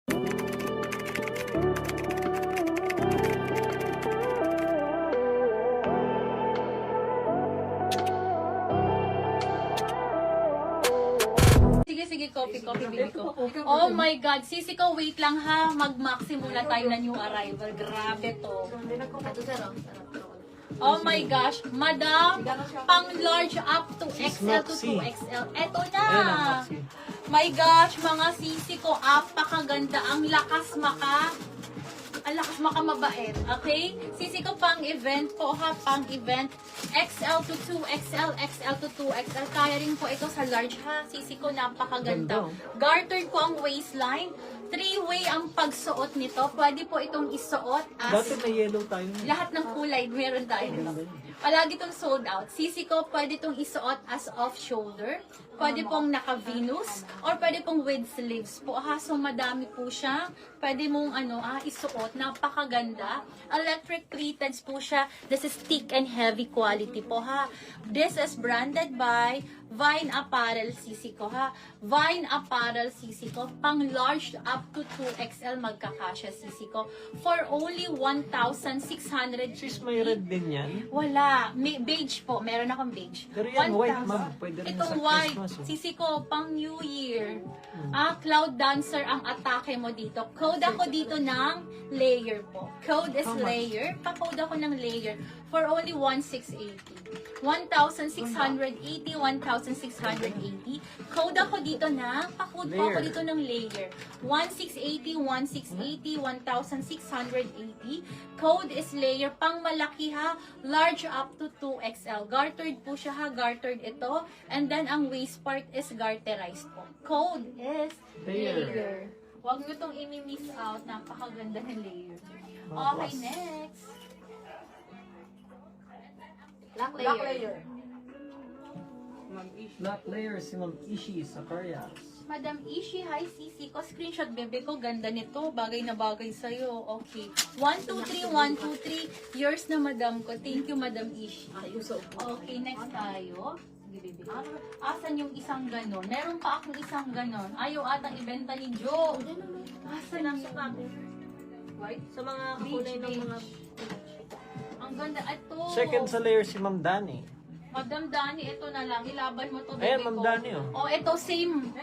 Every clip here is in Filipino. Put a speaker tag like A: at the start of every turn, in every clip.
A: Sige, copy, baby ko. Oh my God, sisi ko, wait lang ha. Mag-maxi muna tayo na new arrival. Grabe to. Oh my gosh, madam, pang large up to XL to 2XL. Eto na. My gosh, mga sisi ko, apakaganda. Ang lakas mabait. Okay? Sisi ko pang event po ha, pang event. XL to 2XL, XL to 2XL. Kaya rin po ito sa large ha. Sisi ko, napakaganda. Gartered po ang waistline. 3-way ang pagsuot nito. Pwede po itong isuot as...
B: Dati may yellow tayo.
A: Lahat ng kulay, meron tayo. Palagi itong sold out. Sisi ko, pwede itong isuot as off-shoulder. Pwede pong naka-Venus. Or pwede pong with sleeves po. Ha, so madami po siya. Pwede mong isuot. Napakaganda. Electric pleated po siya. This is thick and heavy quality po ha. This is branded by Vine Apparel Sisi ko ha. Vine Apparel Sisi ko. Pang large up to 2XL magkakasya Sisi ko. For only 1,600.
B: Sis, may red din yan?
A: Wala. May beige po. Meron akong beige.
B: Pero yan,
A: 1,000.
B: white, ma'am. Pwede rin
A: Itong
B: sa
A: white.
B: Christmas. Oh.
A: Sisi ko, pang New Year. Cloud Dancer ang atake mo dito. Code ako dito ng layer po. Code is layer. Pa-code ako ng layer. For only 1,680. 1,680, 1,680. Code ako dito na, pa-code po ako dito ng layer. 1,680, 1,680, 1,680. Code is layer, pang malaki ha, large up to 2XL. Gartered po siya ha, gartered ito. And then, ang waist part is garterized po. Code is layer. Huwag nyo itong i-miss out, napakaganda ng layer. Okay, next. Black layer.
B: Black layer, si Ma'am Ishi sa Koreas.
A: Madam Ishi, hi Sisi ko. Screenshot bebe ko. Ganda nito. Bagay na bagay sa'yo. Okay. 1, 2, 3, 1, 2, 3. Yours na madam ko. Thank you, Madam Ishi. Okay, next tayo. Sige, bebe. Asan yung isang ganon? Meron pa akong isang ganon. Ayaw atang ibenta ni Joe. Asan ang white?
C: Sa mga kulay ng mga...
A: Ang ganda. Ito.
B: Second sa layer si Ma'am Dani.
A: Madam Dani, ito na lang. Ilaban mo to,
B: Ayan,
A: bebe
B: Ma'am
A: ko.
B: Dani, oh.
A: Oh, ito same.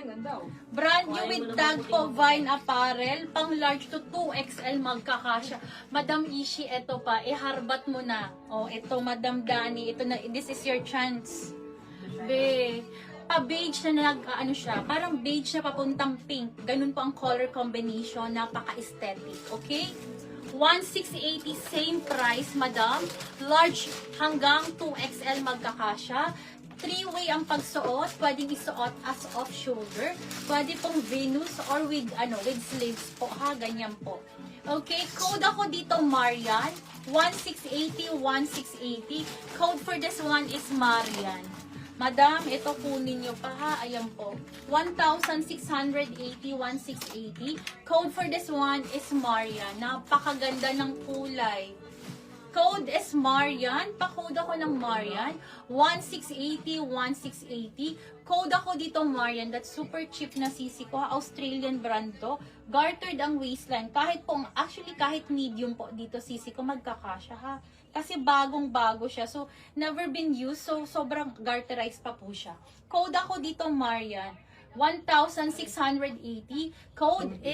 A: Brand new with tag po, Vine Apparel. Pang large to 2XL magkakasya. Madam Ishi, ito pa. Iharbat mo na. Oh, ito, Madam Dani. Ito na, this is your chance. Be, pa-beige na ano siya. Parang beige na papuntang pink. Ganun po ang color combination. Napaka-aesthetic. Okay? 1,680, same price, madam. Large hanggang 2XL magkakasya. 3-way ang pagsuot. Pwedeng isuot as off-shoulder. Pwede pong Venus or with sleeves po ha. Ganyan po. Okay, code ako dito, Marian. 1,680, 1,680. Code for this one is Marian. Madam, ito kunin nyo pa ha. Ayan po. 1,680, 1,680. Code for this one is Marian. Napakaganda ng kulay. Code is Marian. Pa-code ako ng Marian. 1,680, 1,680. Code ako dito Marian. That's super cheap na sisi ko. Australian brand to. Gartered ang waistline. Kahit medium po dito sisi ko magkakasya ha. Kasi bagong-bago siya. So, never been used. So, sobrang garterized pa po siya. Code ako dito, Marian. 1,680. Code is